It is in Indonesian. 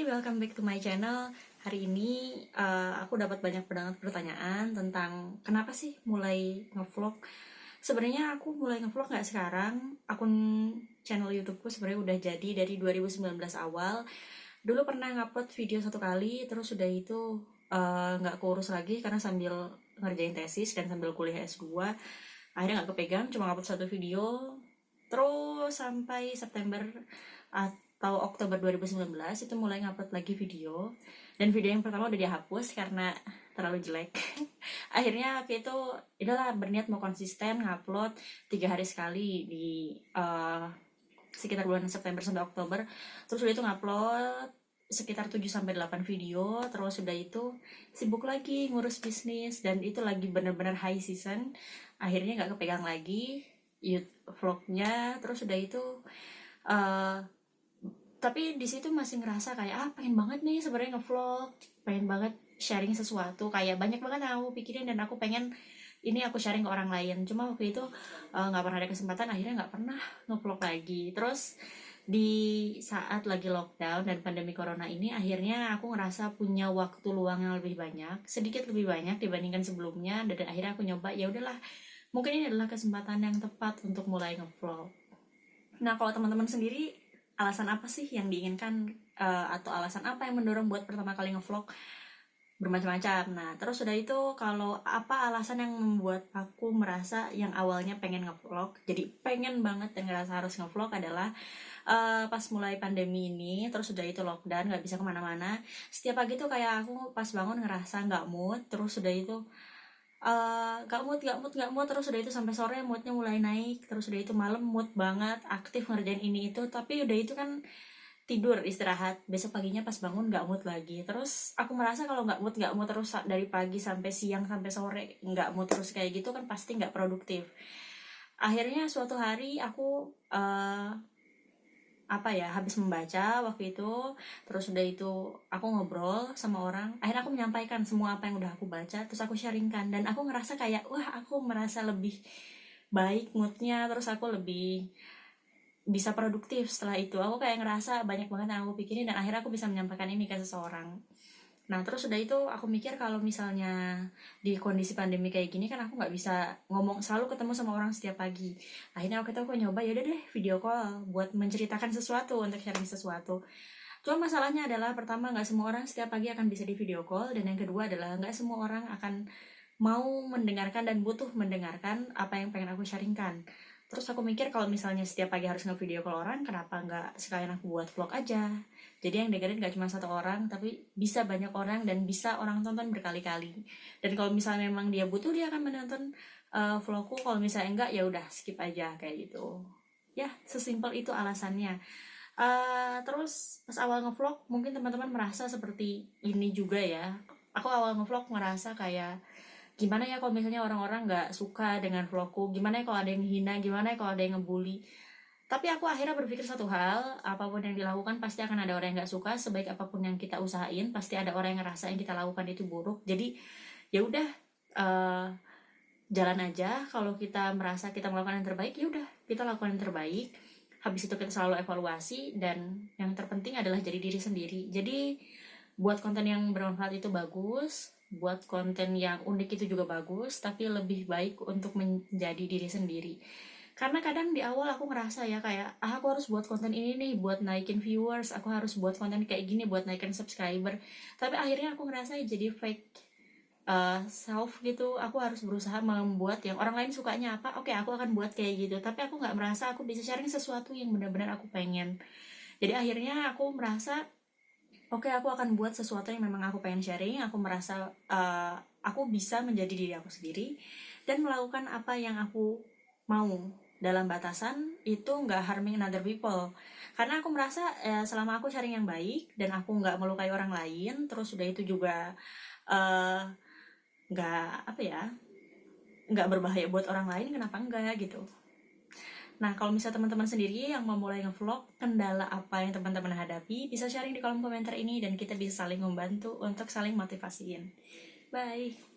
Hai, welcome back to my channel. Hari ini aku dapat banyak banget pertanyaan tentang kenapa sih mulai ngevlog. Sebenarnya aku mulai ngevlog nggak sekarang. Akun channel YouTubeku sebenarnya udah jadi dari 2019 awal. Dulu pernah ngupload video satu kali, terus udah itu nggak keurus lagi karena sambil ngerjain tesis dan sambil kuliah S2. Akhirnya nggak kepegang, cuma ngupload satu video. Terus sampai September atau Oktober 2019 itu mulai ngupload lagi video, dan video yang pertama udah dihapus karena terlalu jelek. Akhirnya waktu itu udahlah berniat mau konsisten ngupload 3 hari sekali di sekitar bulan September sampai Oktober. Terus udah itu ngupload sekitar 7-8 video. Terus udah itu sibuk lagi ngurus bisnis, dan itu lagi bener-bener high season. Akhirnya nggak kepegang lagi vlognya. Terus udah itu tapi di situ masih ngerasa kayak pengen banget nih sebenarnya ngevlog, pengen banget sharing sesuatu, kayak banyak banget yang aku pikirin dan aku pengen ini aku sharing ke orang lain. Cuma waktu itu nggak pernah ada kesempatan, akhirnya nggak pernah ngevlog lagi. Terus di saat lagi lockdown dan pandemi corona ini, akhirnya aku ngerasa punya waktu luang yang lebih banyak, sedikit lebih banyak dibandingkan sebelumnya, dan akhirnya aku nyoba, ya udahlah, mungkin ini adalah kesempatan yang tepat untuk mulai ngevlog. Nah, kalau teman-teman sendiri, alasan apa sih yang diinginkan, atau alasan apa yang mendorong buat pertama kali ngevlog? Bermacam-macam. Nah, terus udah itu, kalau apa alasan yang membuat aku merasa yang awalnya pengen ngevlog, jadi pengen banget dan ngerasa harus ngevlog adalah pas mulai pandemi ini. Terus udah itu lockdown, nggak bisa kemana-mana. Setiap pagi tuh kayak aku pas bangun ngerasa nggak mood. Terus udah itu gak mood, terus udah itu sampai sore moodnya mulai naik. Terus udah itu malam mood banget, aktif ngerjain ini itu, tapi udah itu kan tidur istirahat, besok paginya pas bangun gak mood lagi. Terus aku merasa kalau gak mood terus dari pagi sampai siang sampai sore, gak mood terus kayak gitu kan pasti gak produktif. Akhirnya suatu hari aku habis membaca waktu itu. Terus udah itu aku ngobrol sama orang, akhirnya aku menyampaikan semua apa yang udah aku baca, terus aku sharingkan, dan aku ngerasa kayak aku merasa lebih baik moodnya. Terus aku lebih bisa produktif setelah itu. Aku kayak ngerasa banyak banget yang aku pikirin, dan akhirnya aku bisa menyampaikan ini ke seseorang. Nah, terus udah itu aku mikir kalau misalnya di kondisi pandemi kayak gini kan aku nggak bisa ngomong selalu ketemu sama orang setiap pagi. Akhirnya waktu itu aku nyoba, yaudah deh video call buat menceritakan sesuatu, untuk sharing sesuatu. Cuma masalahnya adalah, pertama, nggak semua orang setiap pagi akan bisa di video call, dan yang kedua adalah nggak semua orang akan mau mendengarkan dan butuh mendengarkan apa yang pengen aku sharingkan. Terus aku mikir kalau misalnya setiap pagi harus nge-video call orang, kenapa nggak sekalian aku buat vlog aja. Jadi yang dengerin nggak cuma satu orang, tapi bisa banyak orang dan bisa orang tonton berkali-kali. Dan kalau misalnya memang dia butuh, dia akan menonton vlogku. Kalau misalnya enggak, ya udah skip aja kayak gitu. Ya, sesimpel itu alasannya. Terus pas awal ngevlog mungkin teman-teman merasa seperti ini juga ya. Aku awal ngevlog ngerasa kayak, gimana ya kalau misalnya orang-orang nggak suka dengan vlogku, gimana ya kalau ada yang hina, gimana ya kalau ada yang ngebully. Tapi aku akhirnya berpikir satu hal, apapun yang dilakukan pasti akan ada orang yang nggak suka. Sebaik apapun yang kita usahain, pasti ada orang yang ngerasa yang kita lakukan itu buruk. Jadi ya udah, jalan aja. Kalau kita merasa kita melakukan yang terbaik, ya udah kita lakukan yang terbaik. Habis itu kita selalu evaluasi, dan yang terpenting adalah jadi diri sendiri. Jadi buat konten yang bermanfaat itu bagus, buat konten yang unik itu juga bagus, tapi lebih baik untuk menjadi diri sendiri. Karena kadang di awal aku ngerasa ya kayak, aku harus buat konten ini nih buat naikin viewers, aku harus buat konten kayak gini buat naikin subscriber. Tapi akhirnya aku ngerasa jadi fake self gitu. Aku harus berusaha membuat yang orang lain sukanya apa, oke, aku akan buat kayak gitu. Tapi aku nggak merasa aku bisa sharing sesuatu yang benar-benar aku pengen. Jadi akhirnya aku merasa, oke, aku akan buat sesuatu yang memang aku pengen sharing. Aku merasa aku bisa menjadi diri aku sendiri dan melakukan apa yang aku mau dalam batasan itu nggak harming another people. Karena aku merasa selama aku sharing yang baik dan aku nggak melukai orang lain, terus udah itu juga nggak nggak berbahaya buat orang lain, kenapa enggak gitu. Nah, kalau misalnya teman-teman sendiri yang mau mulai ngevlog, kendala apa yang teman-teman hadapi, bisa sharing di kolom komentar ini, dan kita bisa saling membantu untuk saling motivasiin. Bye!